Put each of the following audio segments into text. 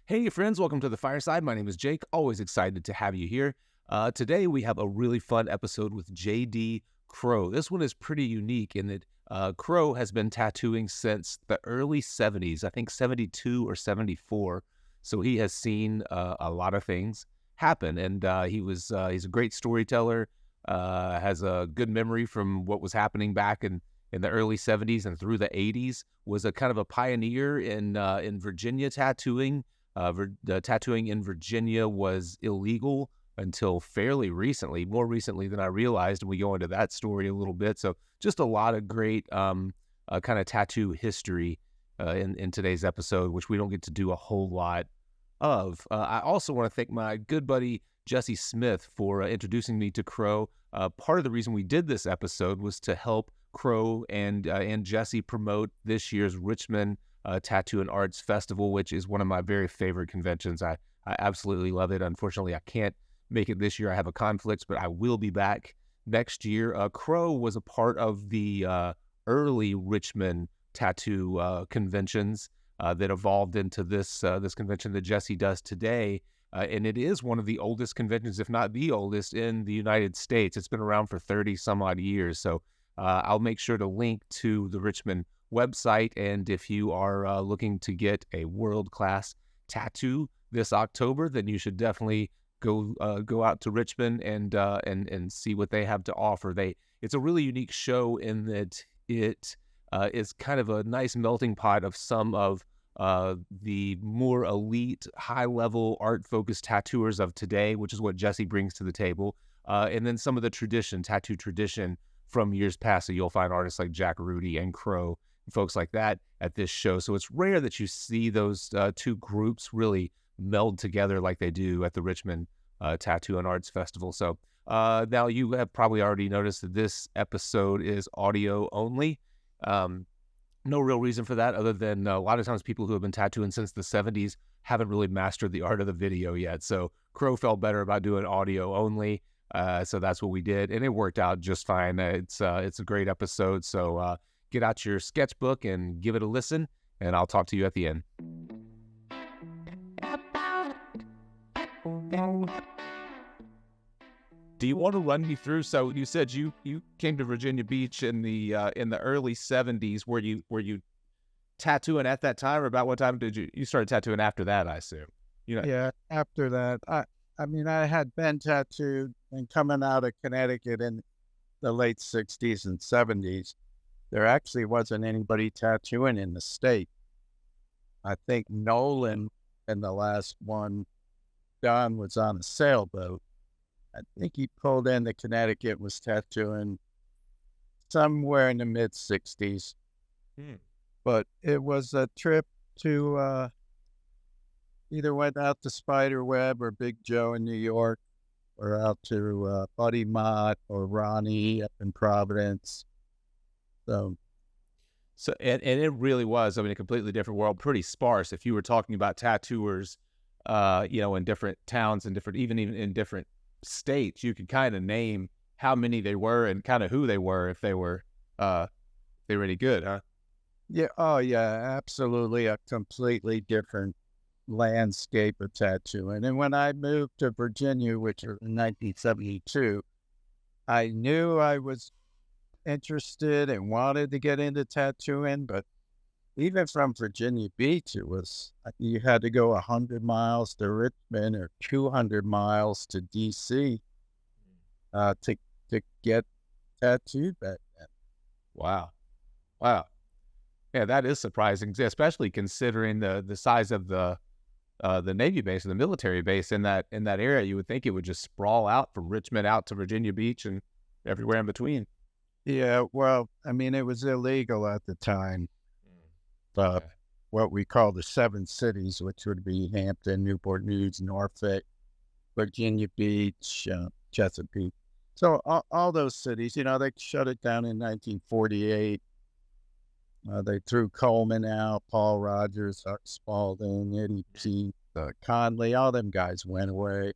Hey, friends, welcome to the Fireside. My name is Jake. Always excited to have you here. Today, we have a really fun episode with J.D. Crowe. This one is pretty unique in that Crowe has been tattooing since the early 70s, I think 72 or 74. So he has seen a lot of things happen. And he's a great storyteller, has a good memory from what was happening back in the early 70s and through the 80s, was a kind of a pioneer in Virginia tattooing. The tattooing in Virginia was illegal until fairly recently, more recently than I realized, and we go into that story a little bit. So just a lot of great kind of tattoo history in today's episode, which we don't get to do a whole lot of. I also want to thank my good buddy Jesse Smith for introducing me to Crowe. Part of the reason we did this episode was to help Crowe and Jesse promote this year's Richmond Tattoo and Arts Festival, which is one of my very favorite conventions. I absolutely love it. Unfortunately, I can't make it this year. I have a conflict, but I will be back next year. Crowe was a part of the early Richmond tattoo conventions that evolved into this convention that Jesse does today. And it is one of the oldest conventions, if not the oldest, in the United States. It's been around for 30 some odd years. So I'll make sure to link to the Richmond website. And if you are looking to get a world-class tattoo this October, then you should definitely go out to Richmond and see what they have to offer. It's a really unique show in that it is kind of a nice melting pot of some of the more elite, high-level, art-focused tattooers of today, which is what Jesse brings to the table, and then some of the tattoo tradition from years past. So you'll find artists like Jack Rudy and Crowe, folks like that at this show. So it's rare that you see those two groups really meld together like they do at the Richmond Tattoo and Arts Festival. So now you have probably already noticed that this episode is audio only. No real reason for that other than a lot of times people who have been tattooing since the 70s haven't really mastered the art of the video yet. So Crowe felt better about doing audio only. So that's what we did, and it worked out just fine. It's a great episode. So get out your sketchbook and give it a listen, and I'll talk to you at the end. Do you want to run me through? So you said you came to Virginia Beach in the early 70s. Were you tattooing at that time, or about what time did you started tattooing after that? I assume. Yeah, after that, I mean, I had been tattooed and coming out of Connecticut in the late 60s and 70s, there actually wasn't anybody tattooing in the state. I think Nolan in the last one, Don was on a sailboat. I think he pulled into Connecticut, was tattooing somewhere in the mid 60s. But it was a trip to either went out to Spiderweb or Big Joe in New York, or out to Buddy Mott or Ronnie up in Providence. So and it really was, I mean, a completely different world, pretty sparse. If you were talking about tattooers, in different towns and even in different states, you could kind of name how many they were and kind of who they were if they were any good, huh? yeah, oh yeah, absolutely a completely different landscape of tattooing. And when I moved to Virginia, which was in 1972, I knew I was interested and wanted to get into tattooing, but even from Virginia Beach, it was, you had to go 100 miles to Richmond or 200 miles to DC to get tattooed back then. Wow. Yeah, that is surprising, especially considering the size of the Navy base and the military base in that area. You would think it would just sprawl out from Richmond out to Virginia Beach and everywhere in between. Yeah, well, I mean, it was illegal at the time. Okay. What we call the seven cities, which would be Hampton, Newport News, Norfolk, Virginia Beach, Chesapeake. So all those cities, they shut it down in 1948. They threw Coleman out, Paul Rogers, Huck Spalding, Eddie P. Conley, all them guys went away.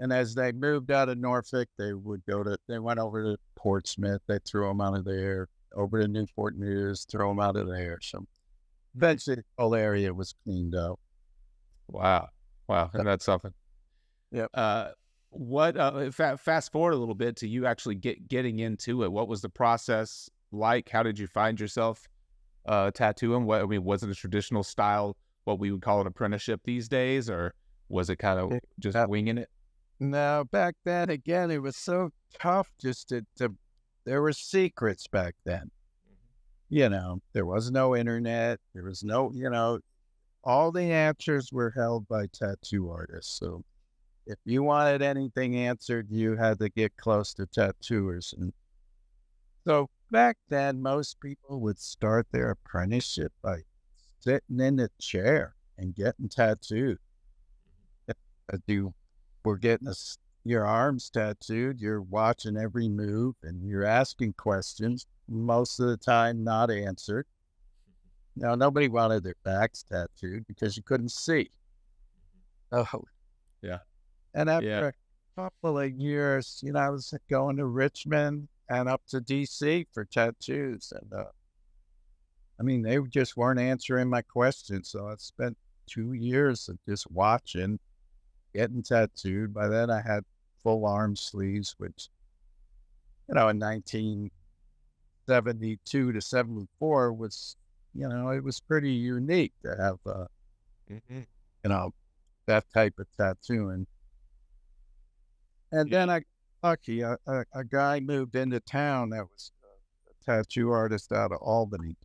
And as they moved out of Norfolk, they went over to Portsmouth. They threw them out of there, over to Newport News, throw them out of there. So eventually the whole area was cleaned up. Wow. Wow. And that's something. Yep. What fast forward a little bit to you actually getting into it. What was the process like? How did you find yourself tattooing? What, I mean, was it a traditional style, what we would call an apprenticeship these days, or was it kind of just Uh, winging it? no, back then, again, it was so tough just there were secrets back then. There was no internet. There was no, all the answers were held by tattoo artists. So if you wanted anything answered, you had to get close to tattooers. And so back then, most people would start their apprenticeship by sitting in a chair and getting tattooed. As you were getting your arms tattooed, you're watching every move and you're asking questions, most of the time not answered. Now, nobody wanted their backs tattooed because you couldn't see. Oh, Yeah. and Yeah. after a couple of years, I was going to Richmond and up to DC for tattoos. And I mean, they just weren't answering my questions. So I spent 2 years of just watching, getting tattooed. By then, I had full arm sleeves, which, in 1972 to 74 was, it was pretty unique to have, Hmm. you know, that type of tattooing. And Yeah. then I got lucky. A guy moved into town that was a tattoo artist out of Albany.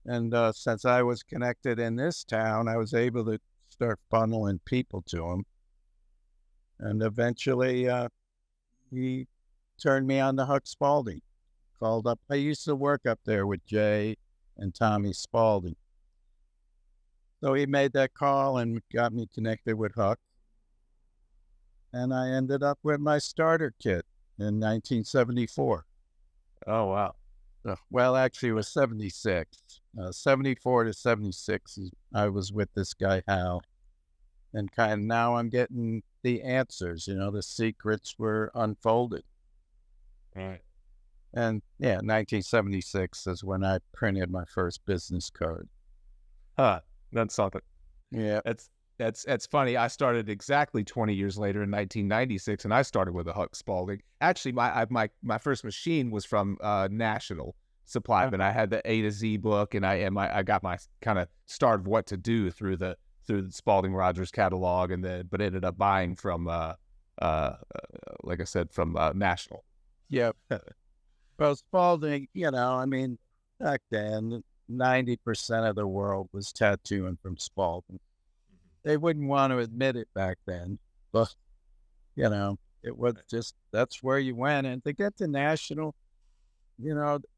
And since I was connected in this town, I was able to start funneling people to him. And eventually, he turned me on to Huck Spalding. Called up. I used to work up there with Jay and Tommy Spalding. So he made that call and got me connected with Huck. And I ended up with my starter kit in 1974. Oh, wow. Well, actually, it was 76. 74 to 76, I was with this guy, Hal. And kind of now I'm getting the answers, the secrets were unfolded. Right. And yeah, 1976 is when I printed my first business card. Huh. That's something. Yeah. That's funny. I started exactly 20 years later in 1996, and I started with a Huck Spalding. Actually, my first machine was from National Supply, but I had the A to Z book, and I got my kind of start of what to do through the Spalding Rogers catalog, and then but ended up buying from like I said, from National. Yeah. Well, Spalding, I mean, back then, 90% of the world was tattooing from Spalding. They wouldn't want to admit it back then, but, it was just, that's where you went. And to get to National,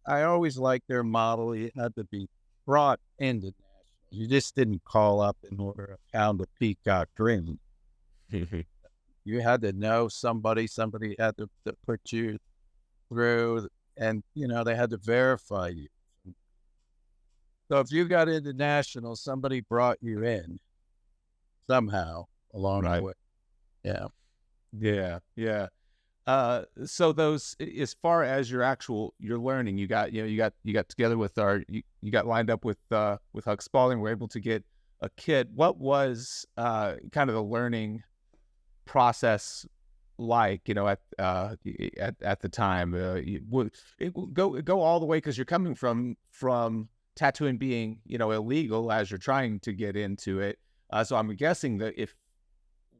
I always liked their model. You had to be brought into National. You just didn't call up and order a pound of peacock green. You had to know somebody had to put you through, and, they had to verify you. So if you got into National, somebody brought you in somehow along the Right. way. Yeah. Yeah. Yeah. So those, as far as your learning, you got together with you got lined up with Huck Spalding. We're able to get a kit. What was kind of the learning process like? At the time, it will go all the way, because you're coming from tattooing being illegal as you're trying to get into it. So I'm guessing that if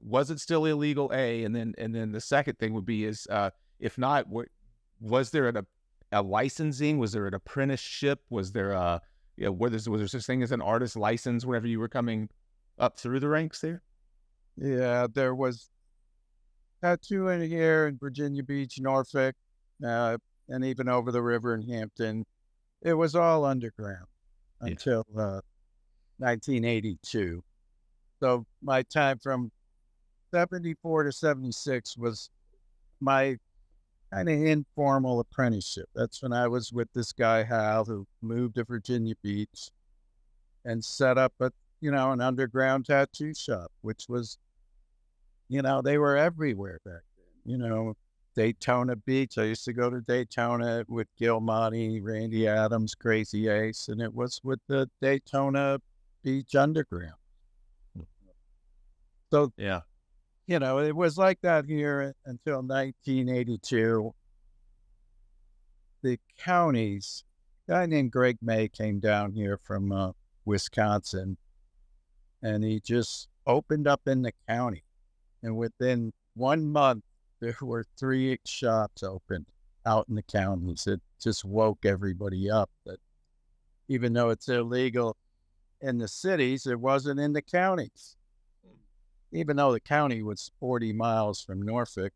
was it still illegal? And then the second thing would be is if not, was there a licensing? Was there an apprenticeship? Was there was there such thing as an artist license whenever you were coming up through the ranks there? Yeah, there was tattooing here in Virginia Beach, Norfolk, and even over the river in Hampton. It was all underground Yeah. until 1982. So my time from 74 to 76 was my kind of informal apprenticeship. That's when I was with this guy, Hal, who moved to Virginia Beach and set up an underground tattoo shop, which was, they were everywhere back then. Daytona Beach. I used to go to Daytona with Gil Monty, Randy Adams, Crazy Ace, and it was with the Daytona Beach Underground. So, Yeah. it was like that here until 1982. The counties, a guy named Greg May came down here from Wisconsin, and he just opened up in the county. And within 1 month, there were 3 shops opened out in the counties. It just woke everybody up that even though it's illegal in the cities, it wasn't in the counties. Even though the county was 40 miles from Norfolk,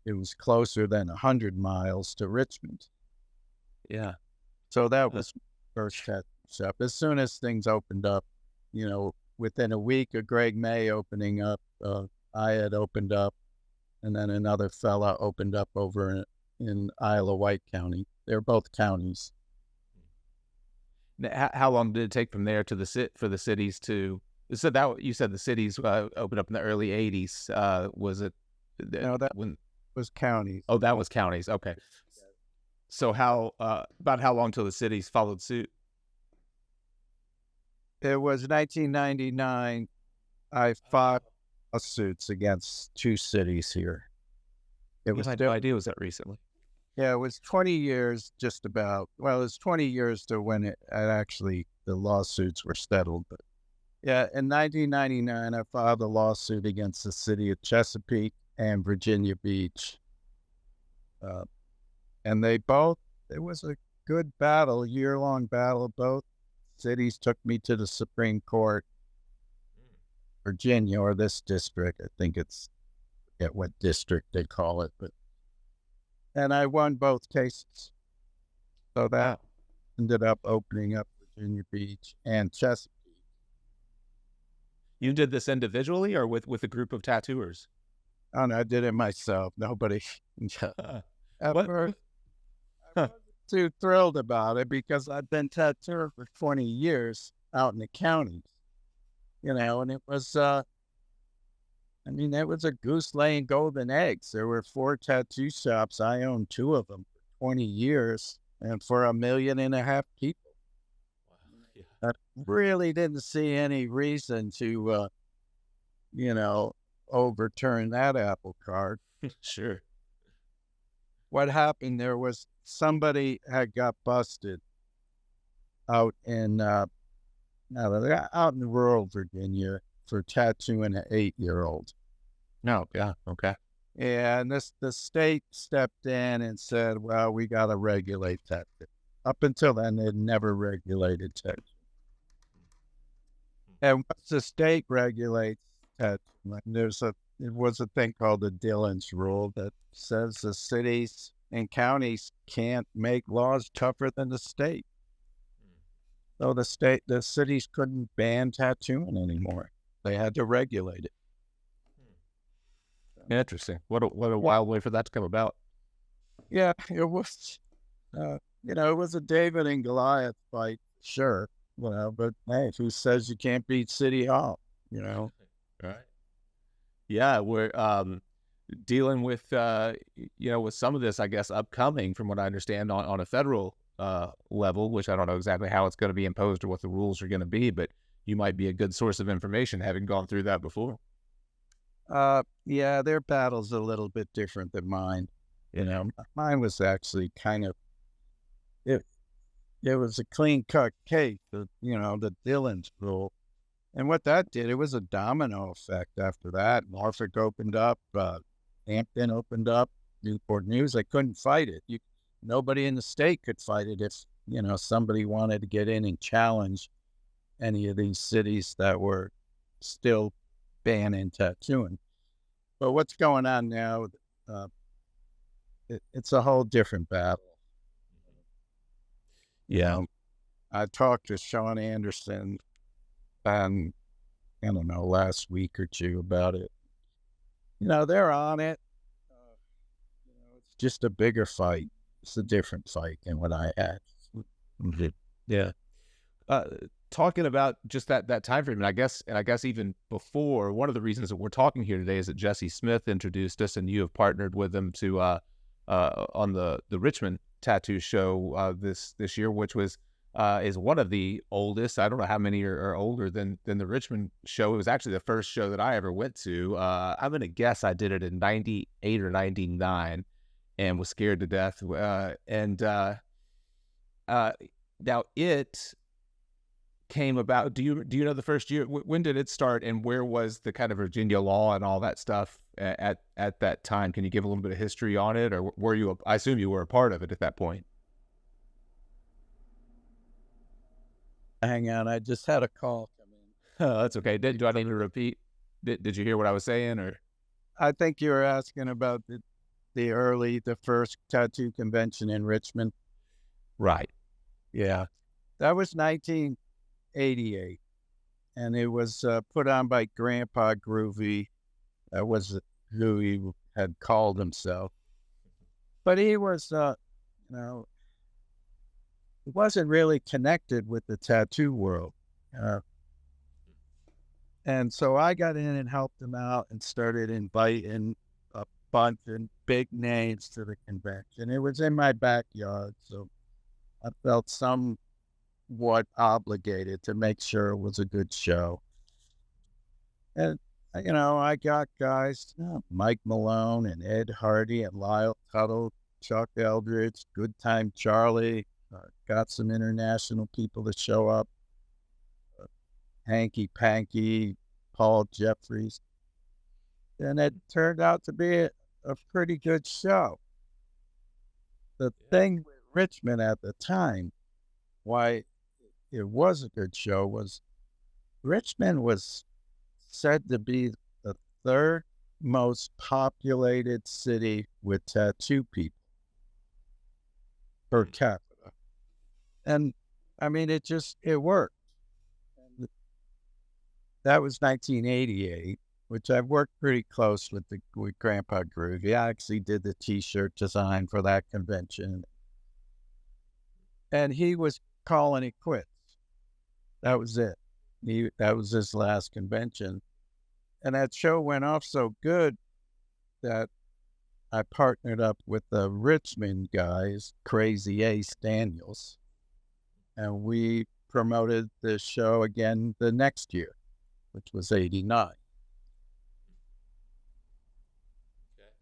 it was closer than 100 miles to Richmond. Yeah. So that was first tattoo shop. As soon as things opened up, within a week of Greg May opening up, I had opened up, and then another fella opened up over in Isle of Wight County. They're both counties. Now, how long did it take from there to for the cities to? So that you said the cities opened up in the early '80s. Was it? No, that when was counties. Oh, that was counties. Okay. So about how long till the cities followed suit? It was 1999. I fought lawsuits against 2 cities here. It was I had no idea it was that recently. Yeah, it was 20 years just about. Well, it was 20 years to when it actually the lawsuits were settled. But yeah, in 1999, I filed a lawsuit against the city of Chesapeake and Virginia Beach. And it was a good battle, year-long battle. Both cities took me to the Supreme Court. Virginia, or this district, I think I forget what district they call it, and I won both cases. So that ended up opening up Virginia Beach and Chesapeake. You did this individually or with a group of tattooers? Oh, no, I did it myself. Nobody. At first, I wasn't too thrilled about it because I've been tattooing for 20 years out in the counties, and it was, that was a goose laying golden eggs. There were 4 tattoo shops. I owned 2 of them for 20 years and for 1.5 million people. Wow. I really didn't see any reason to, overturn that apple cart. Sure. What happened there was somebody had got busted out in rural Virginia for tattooing an 8-year-old. No, yeah, okay. And the state stepped in and said, well, we got to regulate that. Up until then, they'd never regulated tattoo. And once the state regulates tattoo, it was a thing called the Dillon's Rule that says the cities and counties can't make laws tougher than the state. So the cities couldn't ban tattooing anymore. They had to regulate it. Interesting. What a wild way for that to come about. Yeah, it was. It was a David and Goliath fight, sure. But hey, who says you can't beat City Hall? Right. Yeah, we're dealing with with some of this, I guess, upcoming, from what I understand, on a federal level, which I don't know exactly how it's going to be imposed or what the rules are going to be, but you might be a good source of information having gone through that before. Yeah, their battle's a little bit different than mine. Mine was actually kind of it was a clean cut case. The Dillon's Rule, and what that did, it was a domino effect. After that, Norfolk opened up, Hampton opened up, Newport News. They couldn't fight it. Nobody in the state could fight it if somebody wanted to get in and challenge any of these cities that were still banning tattooing. But what's going on now? It's a whole different battle. Yeah. I talked to Sean Anderson, I don't know, last week or 2 about it. They're on it. It's just a bigger fight. It's a different fight than what I had. Mm-hmm. Yeah. Talking about just that time frame, and I guess even before, one of the reasons that we're talking here today is that Jesse Smith introduced us, and you have partnered with him to on the Richmond Tattoo Show this year, which was is one of the oldest. I don't know how many are older than the Richmond show. It was actually the first show that I ever went to. I'm gonna guess I did it in '98 or '99, and was scared to death. Uh, Now it came about. Do you know the first year? When did it start, and where was the kind of Virginia law and all that stuff at that time? Can you give a little bit of history on it, or were you? I assume you were a part of it at that point. Hang on, I just had a call come in. Oh, that's okay. Do I need to repeat? Did you hear what I was saying, or I think you were asking about the first tattoo convention in Richmond. right? Yeah, that was 1988, and it was put on by Grandpa Groovy. That was who he had called himself. But he was, you know, he wasn't really connected with the tattoo world. Uh, and so I got in and helped him out and started inviting a bunch of big names to the convention. It was in my backyard, so I felt somewhat obligated to make sure it was a good show. And, I got guys, Mike Malone and Ed Hardy and Lyle Tuttle, Chuck Eldridge, Good Time Charlie, got some international people to show up, Hanky Panky, Paul Jeffries. And it turned out to be a pretty good show. The thing with Richmond at the time, why it was a good show, was Richmond was said to be the third most populated city with tattoo people per capita. And I mean, it worked. And that was 1988, which I've worked pretty close with Grandpa Groovy. I actually did the T-shirt design for that convention. And he was calling it quits. That was it. That was his last convention. And that show went off so good that I partnered up with the Richmond guys, Crazy Ace Daniels, and we promoted the show again the next year, which was '89.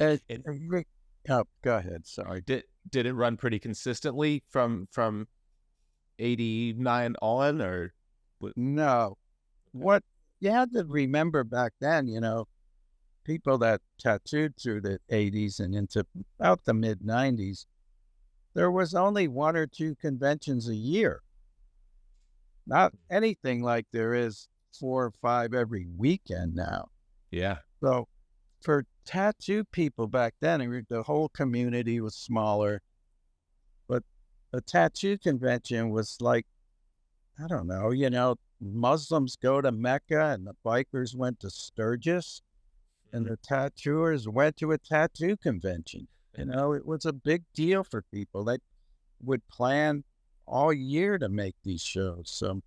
And, And oh, go ahead. Sorry. did it run pretty consistently from '89 on, or No, what you had to remember back then, people that tattooed through the '80s and into about the mid '90s, there was only one or two conventions a year. Not anything like there is 4 or 5 every weekend now. yeah, So for tattoo people back then, the whole community was smaller, but a tattoo convention was like, I don't know, Muslims go to Mecca and the bikers went to Sturgis and the tattooers went to a tattoo convention. It was a big deal for people. They would plan all year to make these shows. So,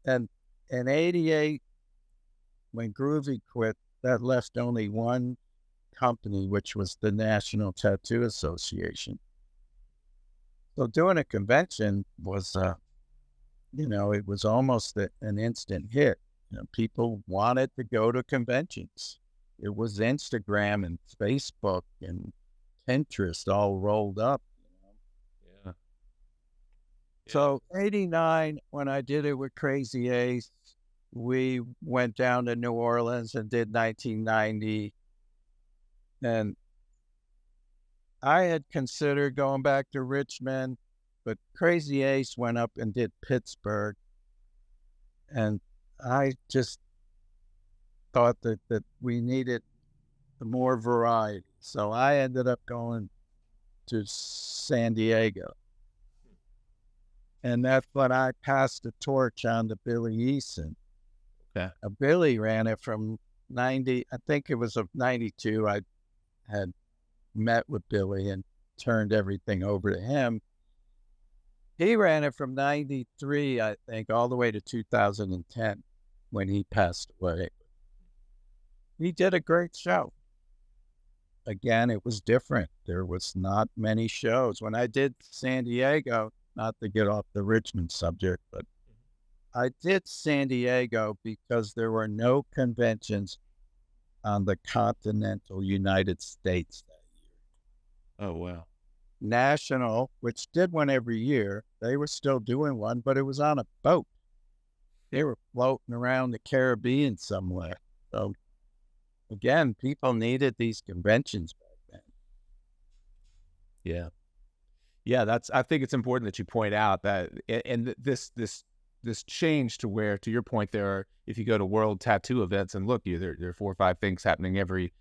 and in '88, when Groovy quit, that left only one company, which was the National Tattoo Association. So doing a convention was, it was almost an instant hit. People wanted to go to conventions. It was Instagram and Facebook and Pinterest all rolled up. yeah. So '89, when I did it with Crazy Ace, we went down to New Orleans and did 1990. And I had considered going back to Richmond, but Crazy Ace went up and did Pittsburgh. And I just thought that we needed more variety. So I ended up going to San Diego. And that's when I passed the torch on to Billy Eason. Okay. Billy ran it from 90, I think it was of 92. I had met with Billy and turned everything over to him. He ran it from 93, I think, all the way to 2010 when he passed away. He did a great show. Again, it was different. There was not many shows. When I did San Diego, not to get off the Richmond subject, but I did San Diego because there were no conventions on the continental United States that year. Oh, wow. National, which did one every year, they were still doing one, but it was on a boat. They were floating around the Caribbean somewhere. So again, people needed these conventions back then. Yeah. Yeah, I think it's important that you point out that, and this change to where, to your point, if you go to world tattoo events and look, there are 4 or 5 things happening every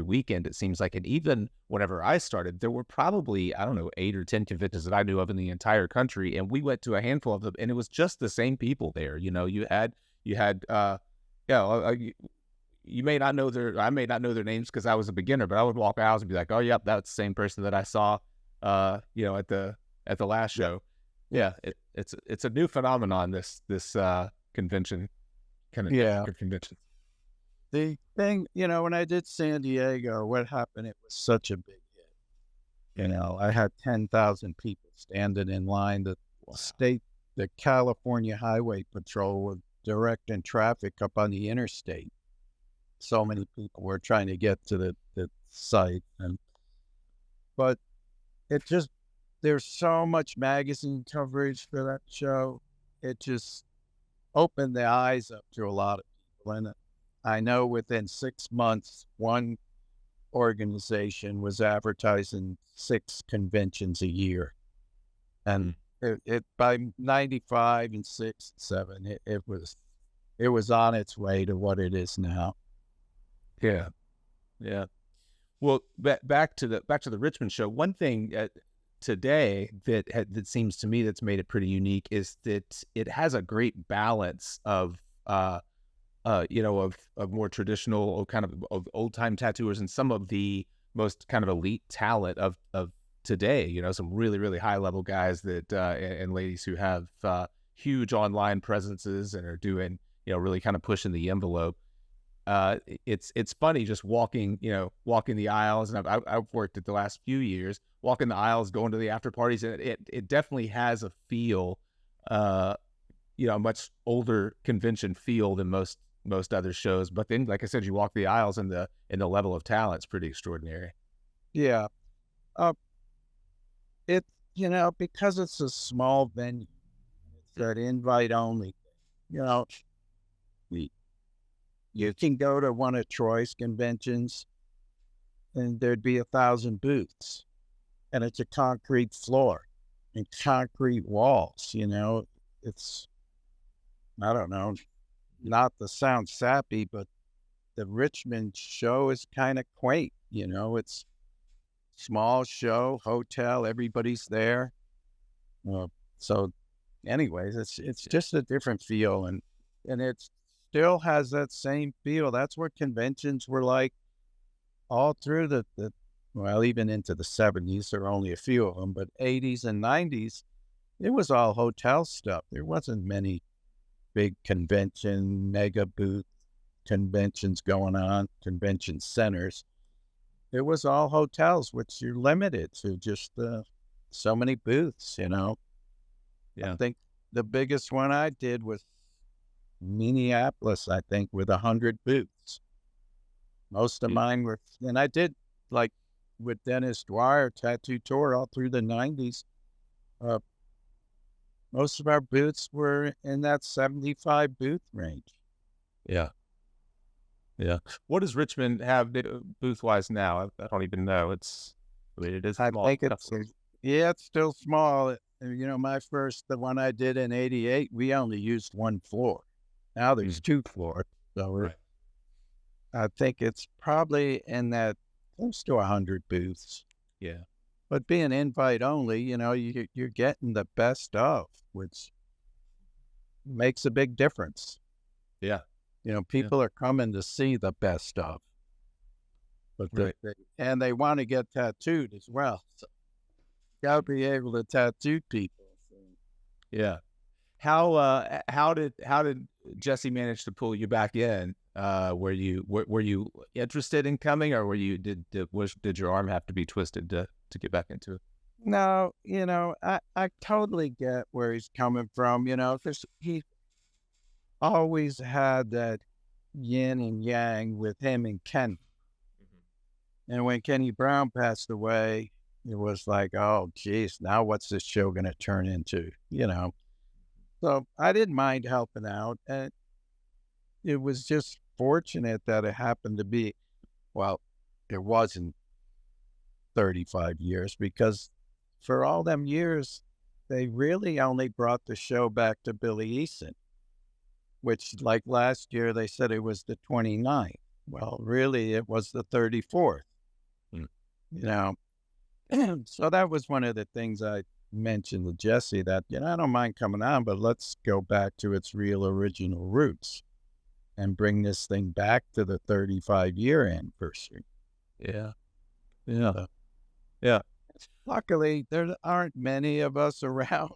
weekend, it seems like. And even whenever I started, there were probably, I don't know, 8 or 10 conventions that I knew of in the entire country, and we went to a handful of them, and it was just the same people there. You had you may not know I may not know their names because I was a beginner, but I would walk out and be like, oh, yep, that's the same person that I saw at the last show. Yeah, it's a new phenomenon, this convention kind of convention. The thing, when I did San Diego, what happened, it was such a big hit. I had 10,000 people standing in line. The California Highway Patrol was directing traffic up on the interstate. So many people were trying to get to the site, but there's so much magazine coverage for that show. It just opened the eyes up to a lot of people. And I know within 6 months, one organization was advertising 6 conventions a year. And it by 95 and 6 and 7, it was on its way to what it is now. Yeah. Yeah. Well, back to the Richmond show. One thing today that seems to me that's made it pretty unique is that it has a great balance of more traditional kind of old time tattooers and some of the most kind of elite talent of today. Some really, really high level guys that and ladies who have huge online presences and are doing really kind of pushing the envelope. It's funny just walking the aisles, and I've worked it the last few years, walking the aisles, going to the after parties, and it definitely has a feel, a much older convention feel than most other shows. But then, like I said, you walk the aisles, and the level of talent's pretty extraordinary. Yeah, because it's a small venue, it's that invite only. You can go to one of Troy's conventions and there'd be 1,000 booths, and it's a concrete floor and concrete walls. It's, I don't know, not to sound sappy, but the Richmond show is kind of quaint. It's small show, hotel, everybody's there. So anyways, it's just a different feel, and it's still has that same feel. That's what conventions were like all through even into the 70s. There were only a few of them, but 80s and 90s, it was all hotel stuff. There wasn't many big convention, mega booth conventions going on, convention centers. It was all hotels, which you're limited to just so many booths, Yeah. I think the biggest one I did was Minneapolis, I think, with 100 booths. Most of mine were, and I did, like with Dennis Dwyer, tattoo tour all through the 90s. Most of our booths were in that 75 booth range. Yeah. Yeah. What does Richmond have booth wise now? I don't even know. It is small. I think it's still small. The one I did in 88, we only used one floor. Now there's 2 floors. So right. I think it's probably in that close to 100 booths. Yeah. But being invite only, you're getting the best of, which makes a big difference. Yeah. People are coming to see the best of, but and they want to get tattooed as well. So you got to be able to tattoo people. So. Yeah. How did Jesse manage to pull you back in? Were you interested in coming, or did your arm have to be twisted to get back into it? No, I totally get where he's coming from. There's he always had that yin and yang with him and Ken. And when Kenny Brown passed away, it was like, oh, geez, now what's this show going to turn into? So I didn't mind helping out. And it was just fortunate that it happened to be, well, it wasn't 35 years because for all them years, they really only brought the show back to Billy Easton, which like last year, they said it was the 29th. Well, really, it was the 34th, Mm. you know. So that was one of the things I mentioned to Jesse that, I don't mind coming on, but let's go back to its real original roots and bring this thing back to the 35-year anniversary. Yeah. Yeah. So, Yeah. luckily, there aren't many of us around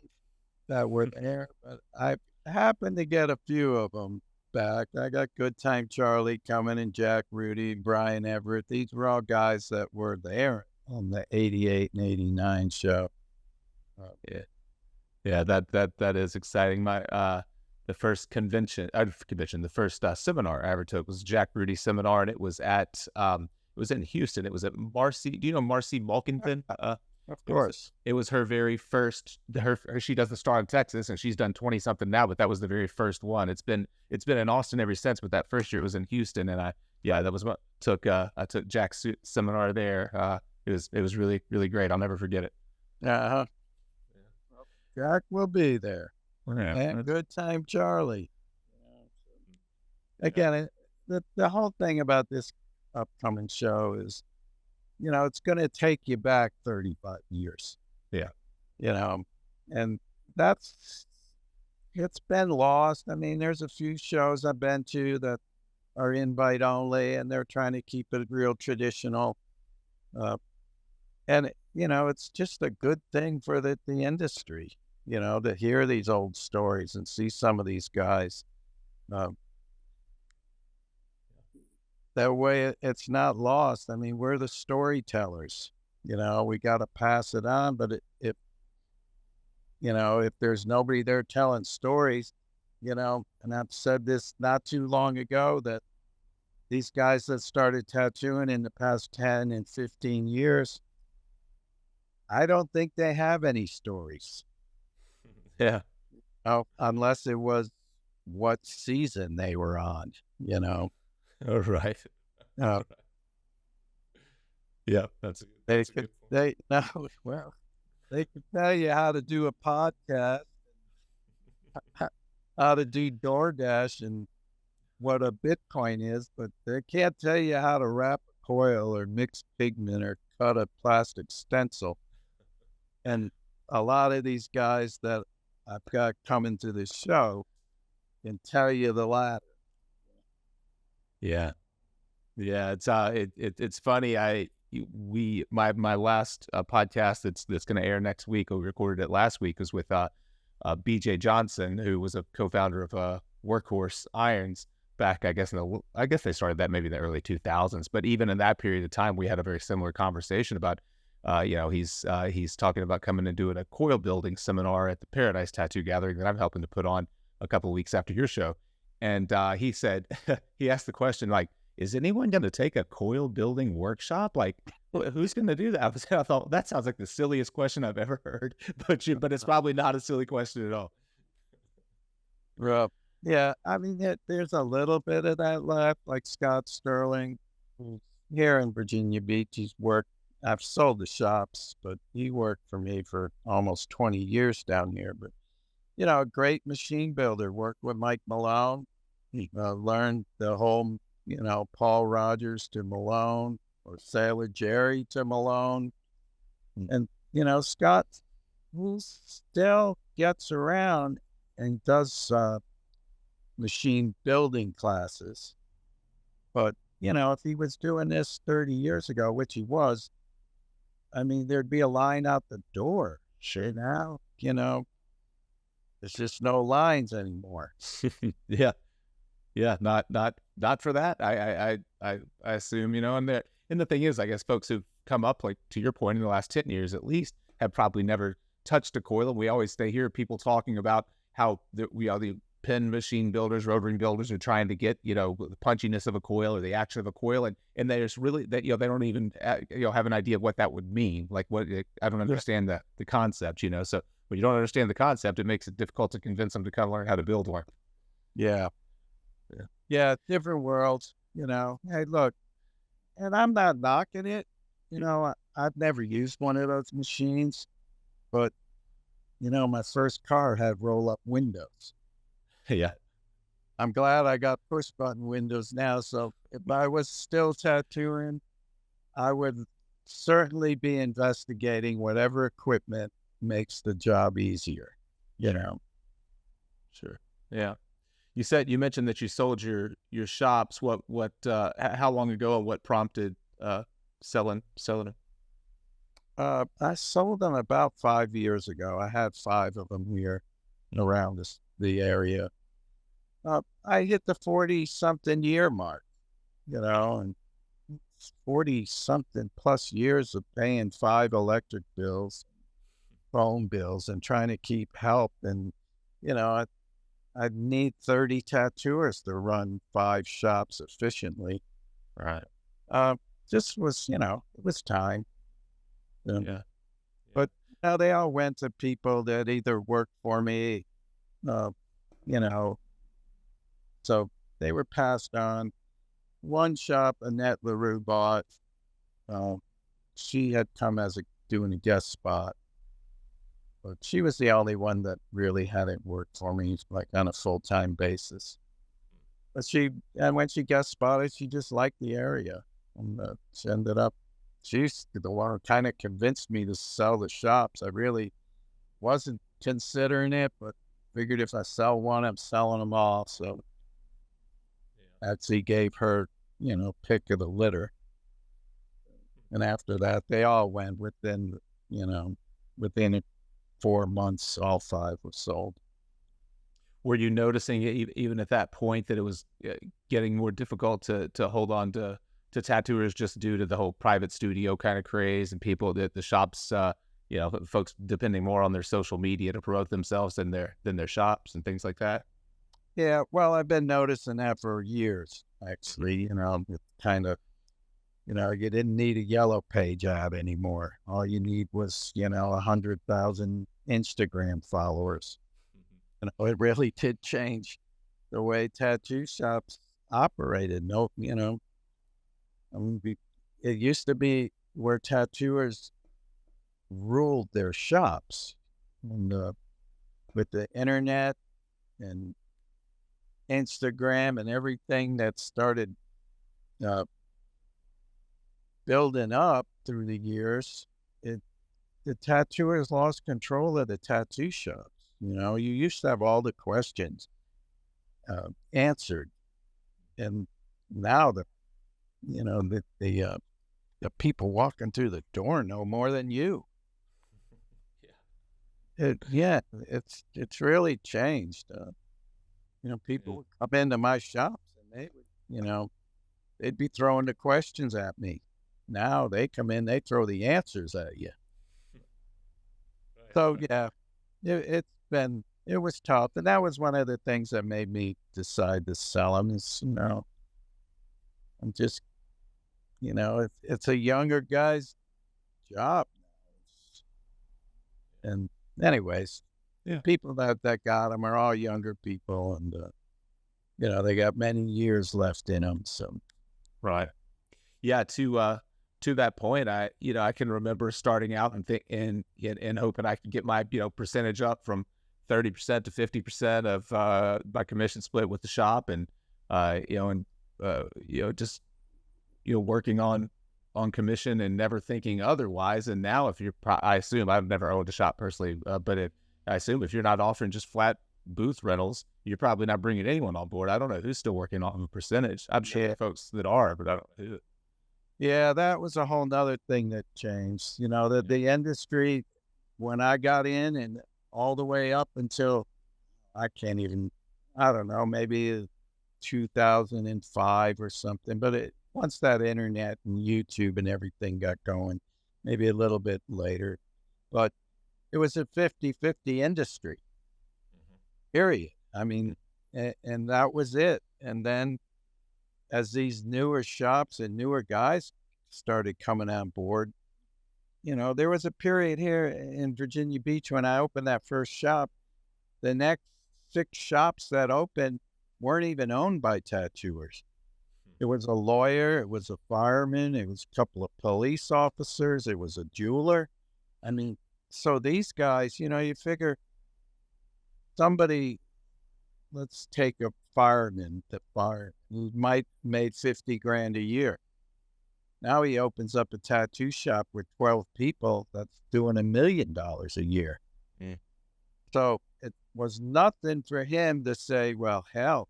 that were there, but I happened to get a few of them back. I got Good Time Charlie coming and Jack Rudy, Brian Everett. These were all guys that were there on the 88 and 89 show. Yeah. Yeah. That is exciting. The first the first seminar I ever took was Jack Rudy seminar, and it was in Houston. It was at Marcy. Do you know Marcy Malkington? Of course. It was her very first. She does the Star in Texas, and she's done 20 something now. But that was the very first one. It's been in Austin ever since. But that first year it was in Houston, and that was what I took Jack's seminar there. It was really really great. I'll never forget it. Uh-huh. Jack will be there. Yeah. And Good Time Charlie. Again, the whole thing about this upcoming show is, it's going to take you back 35 years. Yeah. And it's been lost. I mean, there's a few shows I've been to that are invite only, and they're trying to keep it real traditional. And, it's just a good thing for the industry, to hear these old stories and see some of these guys. That way it's not lost. I mean, we're the storytellers, we got to pass it on. But if there's nobody there telling stories, and I've said this not too long ago, that these guys that started tattooing in the past 10 and 15 years, I don't think they have any stories. Yeah. Unless it was what season they were on, All right. Uh, Yeah, that's a good point. They could tell you how to do a podcast, how to do DoorDash and what a Bitcoin is, but they can't tell you how to wrap a coil or mix pigment or cut a plastic stencil. And a lot of these guys that I've got coming to this show can tell you the latter. Yeah. Yeah, it's funny. My last podcast that's going to air next week. We recorded it last week. Was with B.J. Johnson, who was a co-founder of Workhorse Irons back. I guess they started that maybe in the early 2000s. But even in that period of time, we had a very similar conversation about. He's talking about coming and doing a coil building seminar at the Paradise Tattoo Gathering that I'm helping to put on a couple of weeks after your show. And he said, he asked the question, like, is anyone going to take a coil building workshop? Like, who's going to do that? I thought, that sounds like the silliest question I've ever heard, but it's probably not a silly question at all. Yeah, I mean, there's a little bit of that left, like Scott Sterling, who's here in Virginia Beach. I've sold the shops, but he worked for me for almost 20 years down here. But, a great machine builder, worked with Mike Malone. He learned the whole, Paul Rogers to Malone, or Sailor Jerry to Malone. And, Scott, who still gets around and does machine building classes. But, if he was doing this 30 years ago, which he was, I mean, there'd be a line out the door. Sure. Now, there's just no lines anymore. Yeah. Yeah. Not for that. I assume, and the thing is, I guess folks who've come up, like to your point, in the last 10 years, at least, have probably never touched a coil. And we always hear people talking about how the pin machine builders, rotary builders are trying to get, the punchiness of a coil or the action of a coil. And there's really that, they don't even, have an idea of what that would mean. Like I don't understand the concept, so when you don't understand the concept, it makes it difficult to convince them to kind of learn how to build one. Yeah. Yeah. Different worlds, hey, look, and I'm not knocking it. I've never used one of those machines, but my first car had roll up windows. Yeah. I'm glad I got push button windows now. So if I was still tattooing, I would certainly be investigating whatever equipment makes the job easier, Sure. Yeah. You mentioned that you sold your shops. How long ago and what prompted selling them? I sold them about 5 years ago. I had 5 of them here around the area. I hit the 40-something year mark, and 40-something plus years of paying 5 electric bills, phone bills, and trying to keep help. And, I'd need 30 tattooers to run 5 shops efficiently. Right. Just was, it was time. Yeah. But now they all went to people that either worked for me, uh, you know, so they were passed on. One shop, Annette LaRue bought. She had come doing a guest spot, but she was the only one that really hadn't worked for me, like on a full-time basis. But and when she guest spotted, she just liked the area, and she ended up. She's the one who kind of convinced me to sell the shops. I really wasn't considering it, but figured if I sell one, I'm selling them all. So Etsy gave her, pick of the litter. And after that, they all went within 4 months, all 5 were sold. Were you noticing even at that point that it was getting more difficult to hold on to tattooers just due to the whole private studio kind of craze and people that the shops, folks depending more on their social media to promote themselves than their shops and things like that? Yeah, well, I've been noticing that for years, actually. It kind of, you didn't need a yellow page ad anymore. All you need was, 100,000 Instagram followers. It really did change the way tattoo shops operated. No, it used to be where tattooers ruled their shops, and with the internet and Instagram and everything that started building up through the years, the tattooers lost control of the tattoo shops. You used to have all the questions answered, and now the people walking through the door know more than you. It's really changed. People would come into my shops and they would, they'd be throwing the questions at me. Now they come in, they throw the answers at you. So yeah, it was tough, and that was one of the things that made me decide to sell them. Is I'm just, it's a younger guy's job now. And anyways, people that got them are all younger people, and they got many years left in them. So, right, yeah. To that point, I can remember starting out and hoping I could get my percentage up from 30% to 50% of my commission split with the shop, and just working on commission and never thinking otherwise. And now, if I assume I've never owned a shop personally, but I assume if you're not offering just flat booth rentals, you're probably not bringing anyone on board. I don't know who's still working on a percentage. I'm sure there are folks that are, but I don't know who. Yeah, that was a whole nother thing that changed. The industry, when I got in and all the way up until I don't know, maybe 2005 or something. But once that internet and YouTube and everything got going, maybe a little bit later, but it was a 50-50 industry, period. I mean, and that was it. And then as these newer shops and newer guys started coming on board, there was a period here in Virginia Beach when I opened that first shop. The next 6 shops that opened weren't even owned by tattooers. It was a lawyer, it was a fireman, it was a couple of police officers, it was a jeweler. I mean, so these guys, you figure somebody, let's take a fireman who might made 50 grand a year. Now he opens up a tattoo shop with 12 people that's doing $1 million a year. Mm. So it was nothing for him to say, well, hell,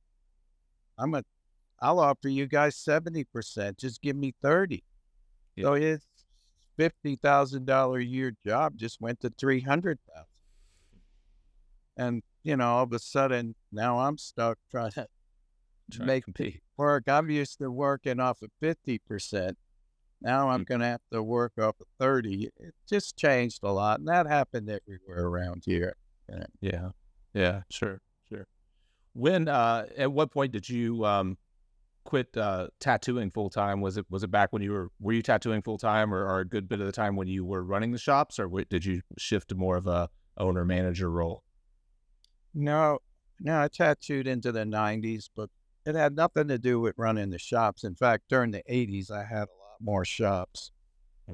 I'll offer you guys 70%. Just give me 30. Yeah. So his $50,000 a year job just went to 300,000. And, all of a sudden now I'm stuck trying to make compete. work. I'm used to working off of 50%. Now I'm going to have to work off of 30. It just changed a lot. And that happened everywhere around here. Yeah. Yeah. Sure. When, at what point did you, quit, tattooing full time? Was it back when were you tattooing full time or a good bit of the time when you were running the shops, or did you shift to more of a owner manager role? No, I tattooed into the 90s, but it had nothing to do with running the shops. In fact, during the 80s, I had a lot more shops.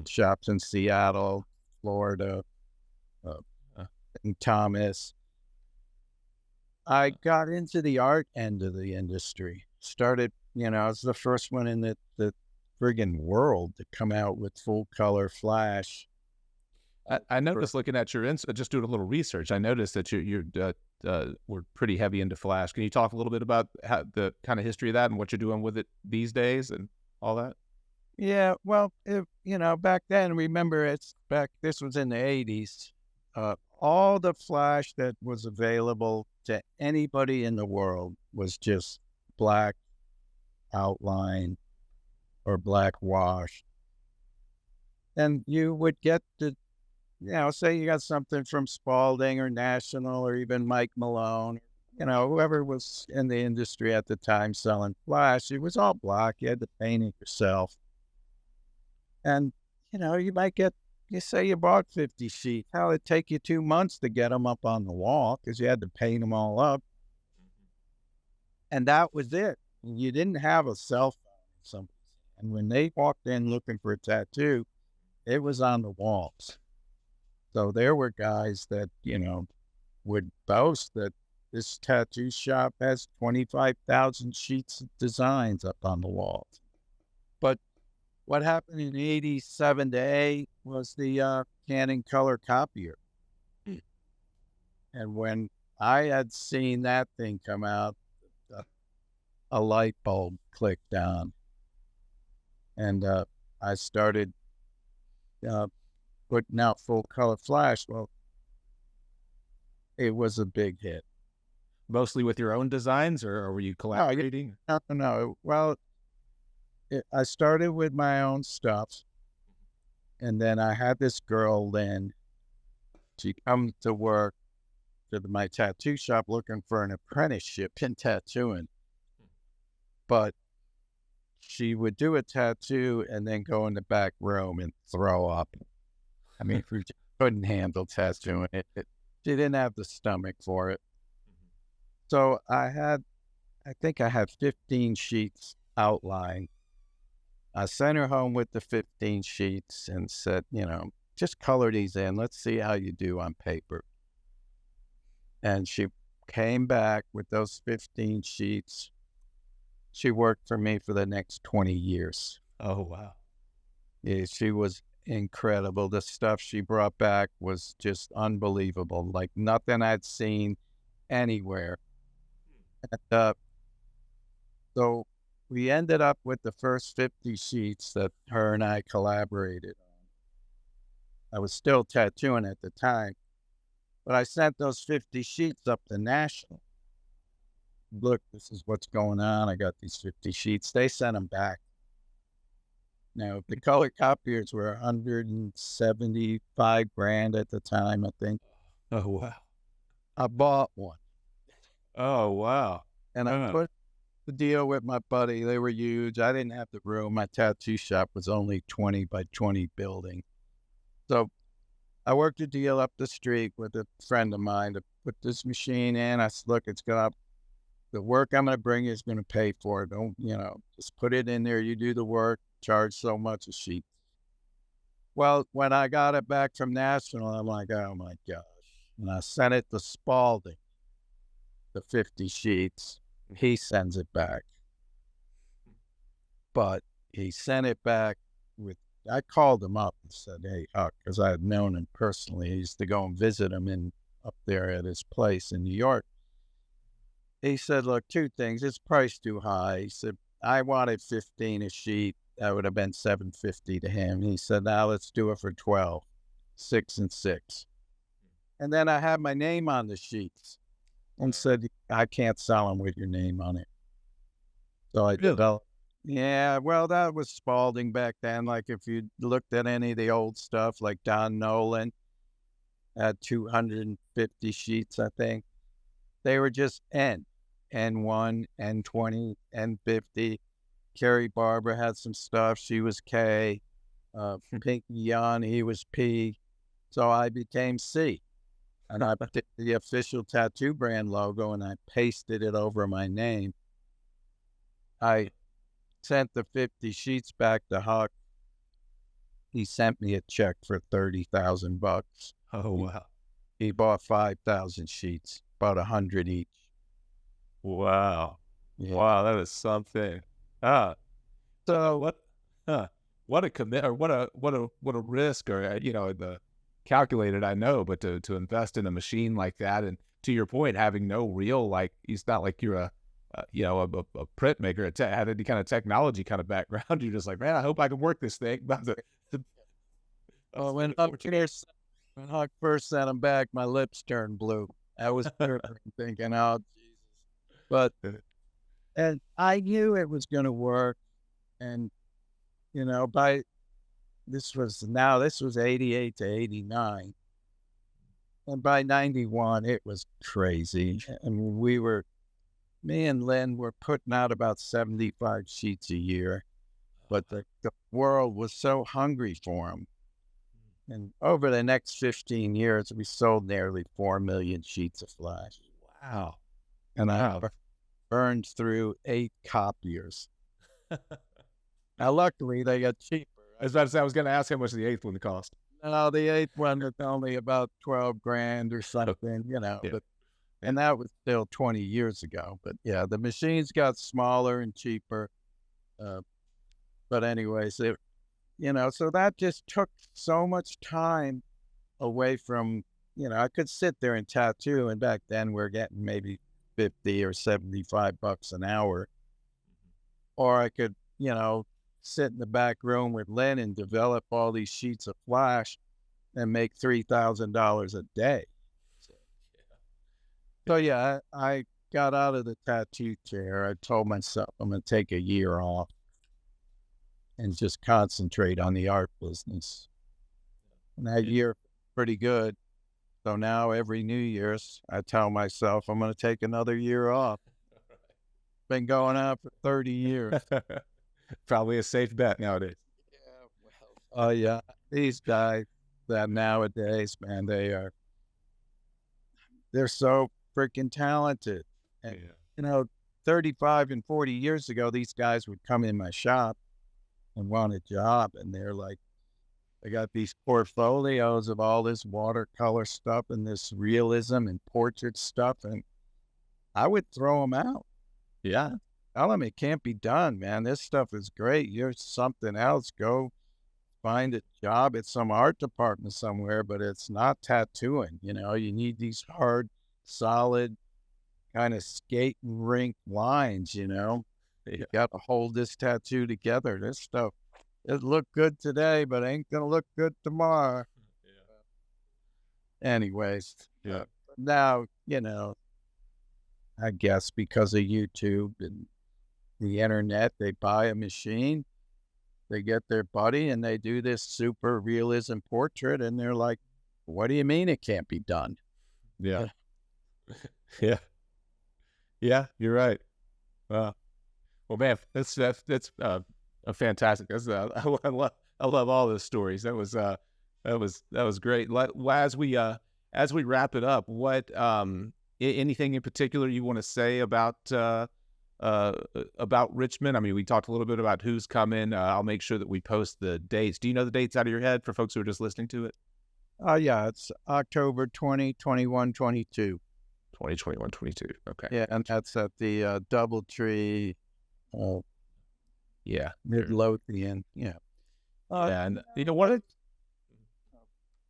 Shops in Seattle, Florida, in Thomas. I got into the art end of the industry. Started, I was the first one in the friggin' world to come out with full color flash. I noticed looking at your just doing a little research, I noticed that you were pretty heavy into flash. Can you talk a little bit about the kind of history of that and what you're doing with it these days and all that? Yeah, well, back then, remember, this was in the 80s. All the flash that was available to anybody in the world was just black outline or black wash. And you would get say you got something from Spalding or National or even Mike Malone, whoever was in the industry at the time selling flash, it was all black. You had to paint it yourself. And, you might you say you bought 50 sheets. Hell, it'd take you 2 months to get them up on the wall because you had to paint them all up. And that was it. You didn't have a cell phone. And when they walked in looking for a tattoo, it was on the walls. So there were guys that, would boast that this tattoo shop has 25,000 sheets of designs up on the walls. But what happened in 87 to 8 was the Canon color copier. And when I had seen that thing come out, a light bulb clicked on. And I started putting out full color flash. Well, it was a big hit. Mostly with your own designs, or were you collaborating? No. Well, I started with my own stuff. And then I had this girl, Lynn. She come to work to my tattoo shop looking for an apprenticeship in tattooing. But she would do a tattoo and then go in the back room and throw up. I mean, she couldn't handle tattooing it. She didn't have the stomach for it. So I think I had 15 sheets outlined. I sent her home with the 15 sheets and said, just color these in. Let's see how you do on paper. And she came back with those 15 sheets. She worked for me for the next 20 years. Oh, wow. Yeah, she was incredible. The stuff she brought back was just unbelievable, like nothing I'd seen anywhere. And, so we ended up with the first 50 sheets that her and I collaborated on. I was still tattooing at the time, but I sent those 50 sheets up to National. Look, this is what's going on. I got these 50 sheets. They sent them back. Now, the color copiers were 175 grand at the time, I think. Oh, wow. I bought one Oh, wow. and I Huh. put the deal with my buddy. They were huge. I didn't have the room. My tattoo shop was only 20 by 20 building. So I worked a deal up the street with a friend of mine to put this machine in. I said, look, the work I'm going to bring you is going to pay for it. Don't, just put it in there. You do the work, charge so much a sheet. Well, when I got it back from National, I'm like, oh my gosh. And I sent it to Spalding, the 50 sheets. He sends it back. But he sent it back I called him up and said, hey, Huck, because I had known him personally. He used to go and visit him up there at his place in New York. He said, look, two things. It's priced too high. He said, I wanted 15 a sheet. That would have been $750 to him. He said, now let's do it for 12, 6 and 6. And then I had my name on the sheets and said, I can't sell them with your name on it. So I developed. Yeah, well, that was Spalding back then. Like if you looked at any of the old stuff, like Don Nolan had 250 sheets, I think. They were just N1, N20, N50. Carrie Barber had some stuff. She was K. Pinky Yon, he was P. So I became C. And I put the official tattoo brand logo and I pasted it over my name. I sent the 50 sheets back to Huck. He sent me a check for $30,000. Oh, wow. He bought 5,000 sheets, about 100 each. Wow. Yeah. Wow, that is something. Ah, So what a commit, or what a risk, or the calculated, I know, but to invest in a machine like that, and to your point, having no real, like, it's not like you're a printmaker, had any kind of technology kind of background. You're just like, man, I hope I can work this thing. when Huck first sent him back, my lips turned blue. I was thinking, oh, Jesus. But, and I knew it was going to work. And, this was 88 to 89. And by 91, it was crazy. I mean, me and Lynn were putting out about 75 sheets a year, but the world was so hungry for them. And over the next 15 years, we sold nearly 4 million sheets of flash. Wow. And Wow. I burned through 8 copiers. Now, luckily, they got cheaper. I was about to say, I was going to ask how much the 8th one cost. No, the 8th one was only about 12 grand or something, Yeah. but, and that was still 20 years ago. But yeah, the machines got smaller and cheaper. But anyways, so that just took so much time away from, I could sit there and tattoo, and back then we're getting maybe 50 or $75 an hour. Or I could, sit in the back room with Lynn and develop all these sheets of flash and make $3,000 a day. So yeah, I got out of the tattoo chair. I told myself I'm going to take a year off and just concentrate on the art business. And that year, pretty good. So now every New Year's, I tell myself I'm going to take another year off. Been going on for 30 years. Probably a safe bet nowadays. Yeah, well, yeah, these guys that nowadays, man, they're so freaking talented. And, 35 and 40 years ago, these guys would come in my shop and want a job. And they're like, they got these portfolios of all this watercolor stuff and this realism and portrait stuff. And I would throw them out. Yeah. Tell them it can't be done, man. This stuff is great. You're something else. Go find a job at some art department somewhere, but it's not tattooing. You need these hard, solid, kind of skate rink lines, You got to hold this tattoo together. This stuff, it looked good today, but ain't going to look good tomorrow. Yeah. Anyways, now, I guess because of YouTube and the internet, they buy a machine they get their buddy and they do this super realism portrait, and they're like, "What do you mean it can't be done?" Yeah. Uh, Yeah. Yeah. You're right. Wow. Well, man, that's a fantastic. That's I love all those stories. That was great. As we wrap it up, what anything in particular you want to say about Richmond? I mean, we talked a little bit about who's coming. I'll make sure that we post the dates. Do you know the dates out of your head for folks who are just listening to it? yeah, it's October 20, 21, 22. 2021, 22. Okay. Yeah, and that's at the DoubleTree, uh, Yeah. Midlothian. Yeah. Yeah. And you know what?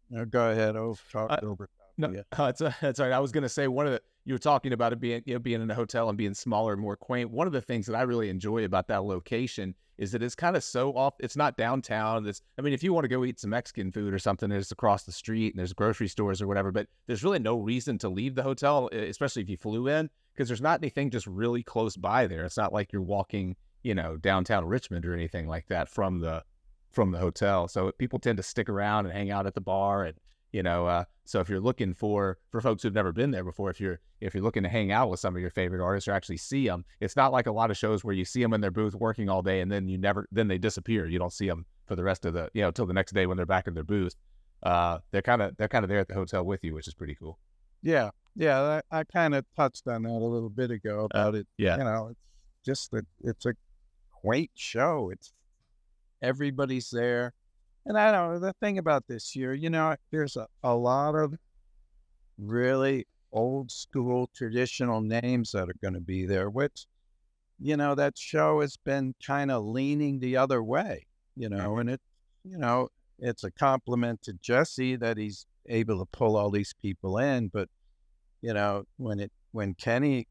No, go ahead. Oh, talk Uh, over. No, Yeah. that's all right. I was going to say one of the you were talking about it being being in a hotel and being smaller and more quaint. One of the things that I really enjoy about that location is that it's kind of so off. It's not downtown. I mean, if you want to go eat some Mexican food or something, it's across the street and there's grocery stores or whatever. But there's really no reason to leave the hotel, especially if you flew in, because there's not anything just really close by there. It's not like you're walking, downtown Richmond or anything like that from the hotel. So people tend to stick around and hang out at the bar and so if you're looking for folks who've never been there before, if you're looking to hang out with some of your favorite artists or actually see them, it's not like a lot of shows where you see them in their booth working all day and then they disappear. You don't see them for the rest of till the next day when they're back in their booth. They're kind of there at the hotel with you, which is pretty cool. Yeah. Yeah. I kind of touched on that a little bit ago about it. Yeah. It's just that it's a quaint show. It's everybody's there. And I don't know the thing about this year, there's a lot of really old school traditional names that are going to be there, which, that show has been kind of leaning the other way, and it's a compliment to Jesse that he's able to pull all these people in. But, when Kenny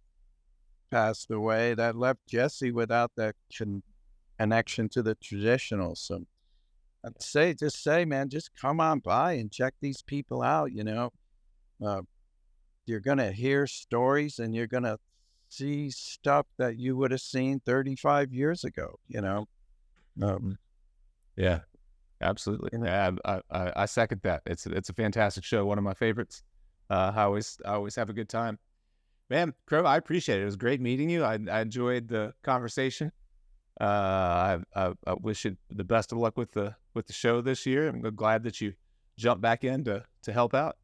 passed away, that left Jesse without that connection to the traditional. So, just say, man, just come on by and check these people out. You're going to hear stories and you're going to see stuff that you would have seen 35 years ago, um, Yeah, absolutely. Yeah, I second that. It's a fantastic show. One of my favorites. I always have a good time. Man, Crowe, I appreciate it. It was great meeting you. I enjoyed the conversation. I wish you the best of luck with the show this year. I'm glad that you jumped back in to help out.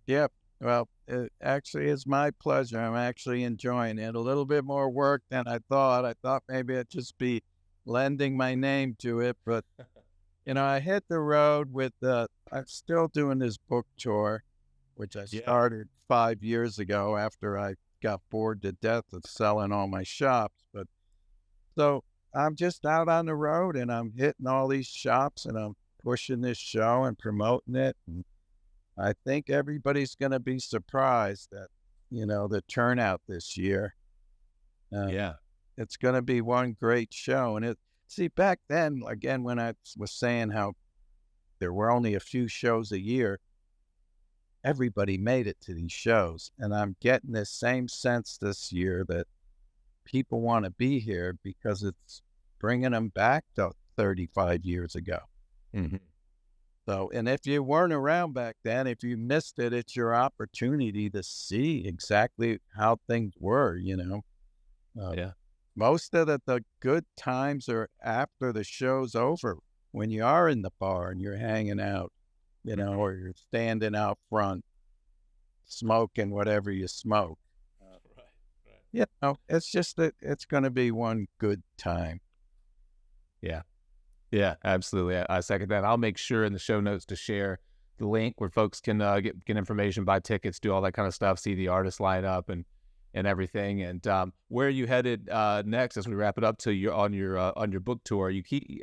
Yeah. Well, it actually is my pleasure. I'm actually enjoying it. A little bit more work than I thought. I thought maybe I'd just be lending my name to it, but I hit the road with I'm still doing this book tour, which I started 5 years ago after I got bored to death of selling all my shops. But so I'm just out on the road and I'm hitting all these shops and I'm pushing this show and promoting it. And I think everybody's going to be surprised at, the turnout this year. It's going to be one great show. And back then, again, when I was saying how there were only a few shows a year, everybody made it to these shows. And I'm getting the same sense this year that people want to be here because it's bringing them back to 35 years ago. Mm-hmm. So, and if you weren't around back then, if you missed it, it's your opportunity to see exactly how things were, Most of the good times are after the show's over, when you are in the bar and you're hanging out, or you're standing out front, smoking whatever you smoke. It's just that it's going to be one good time. Yeah. Yeah, absolutely. I second that. I'll make sure in the show notes to share the link where folks can get information, buy tickets, do all that kind of stuff, see the artist line up and everything. And where are you headed next as we wrap it up to you on your book tour?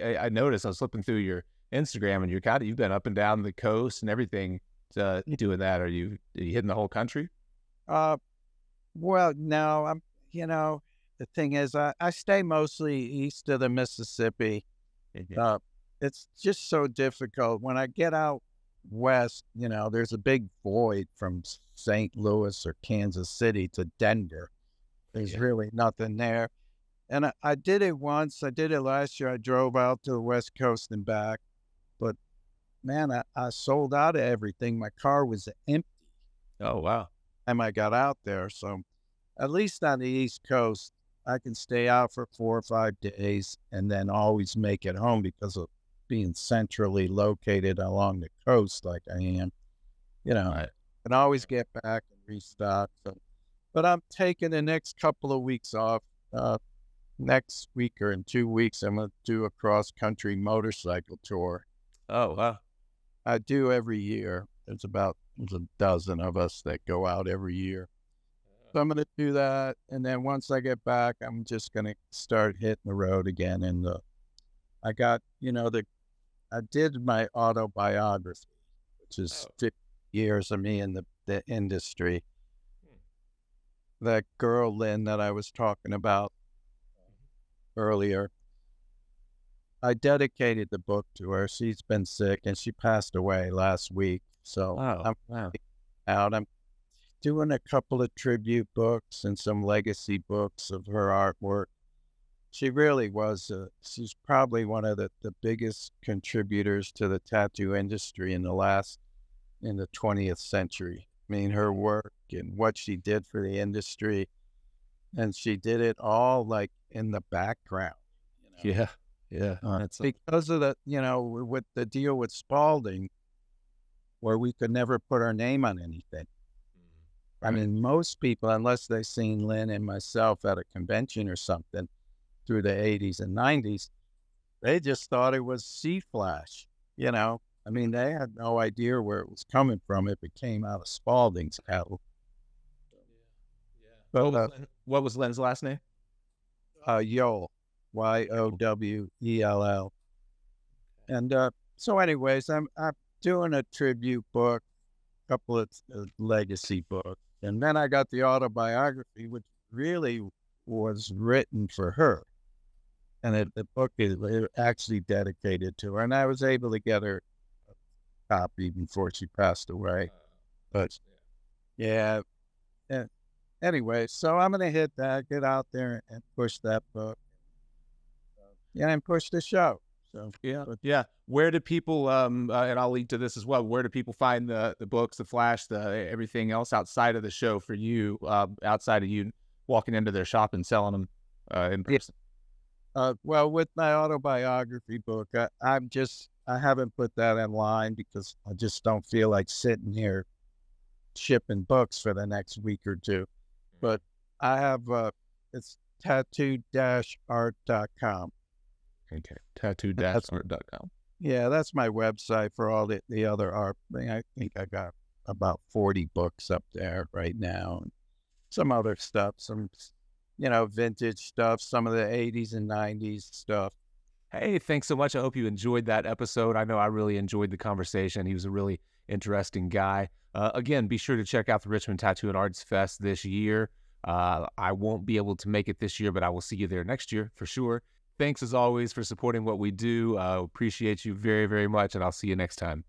I noticed I was flipping through your Instagram and you've been up and down the coast and everything doing that. Are you hitting the whole country? Well, no, the thing is, I stay mostly east of the Mississippi. Mm-hmm. It's just so difficult. When I get out west, there's a big void from St. Louis or Kansas City to Denver. There's really nothing there. And I did it once. I did it last year. I drove out to the West Coast and back. But man, I sold out of everything. My car was empty Oh, wow. time I got out there. So at least on the East Coast, I can stay out for 4 or 5 days and then always make it home because of being centrally located along the coast like I am. You know, Right. can always get back and restock. So, but I'm taking the next couple of weeks off. Next week or in 2 weeks, I'm going to do a cross country motorcycle tour. Oh, wow. I do every year. There's a dozen of us that go out every year. So I'm going to do that. And then once I get back, I'm just going to start hitting the road again. And I got, I did my autobiography, which is Oh. 50 years of me in the industry. That girl, Lynn, that I was talking about earlier, I dedicated the book to her. She's been sick and she passed away last week. So Wow. I'm Wow. out. I'm doing a couple of tribute books and some legacy books of her artwork. She really was, she's probably one of the biggest contributors to the tattoo industry in the 20th century. I mean, her work and what she did for the industry, and she did it all like in the background, you know. Yeah. Yeah. That's Because of with the deal with Spalding, where we could never put our name on anything. I Right. mean, most people, unless they seen Lynn and myself at a convention or something through the 80s and 90s, they just thought it was sea flash, you know. I mean, they had no idea where it was coming from if it came out of Spalding's cattle. But What was Len's last name? Yoel, Yowell. And so anyways, I'm doing a tribute book, couple of legacy books. And then I got the autobiography, which really was written for her. And the book is actually dedicated to her. And I was able to get her a copy before she passed away. But yeah, anyway, so I'm going to hit that, get out there and push that book. Yeah, and push the show. So Yeah. Yeah. Where do people, and I'll link to this as well. Where do people find the books, the flash, everything else outside of the show for you, outside of you walking into their shop and selling them in Yeah. person? Well, with my autobiography book, I haven't put that online because I just don't feel like sitting here shipping books for the next week or two. But I have, it's tattoo-art.com. Okay. Tattoo-art.com. Yeah, that's my website for all the other art. I think I got about 40 books up there right now. And some other stuff, some, vintage stuff, some of the 80s and 90s stuff. Hey, thanks so much. I hope you enjoyed that episode. I know I really enjoyed the conversation. He was a really interesting guy. Again, be sure to check out the Richmond Tattoo and Arts Fest this year. I won't be able to make it this year, but I will see you there next year for sure. Thanks as always for supporting what we do. Appreciate you very, very much, and I'll see you next time.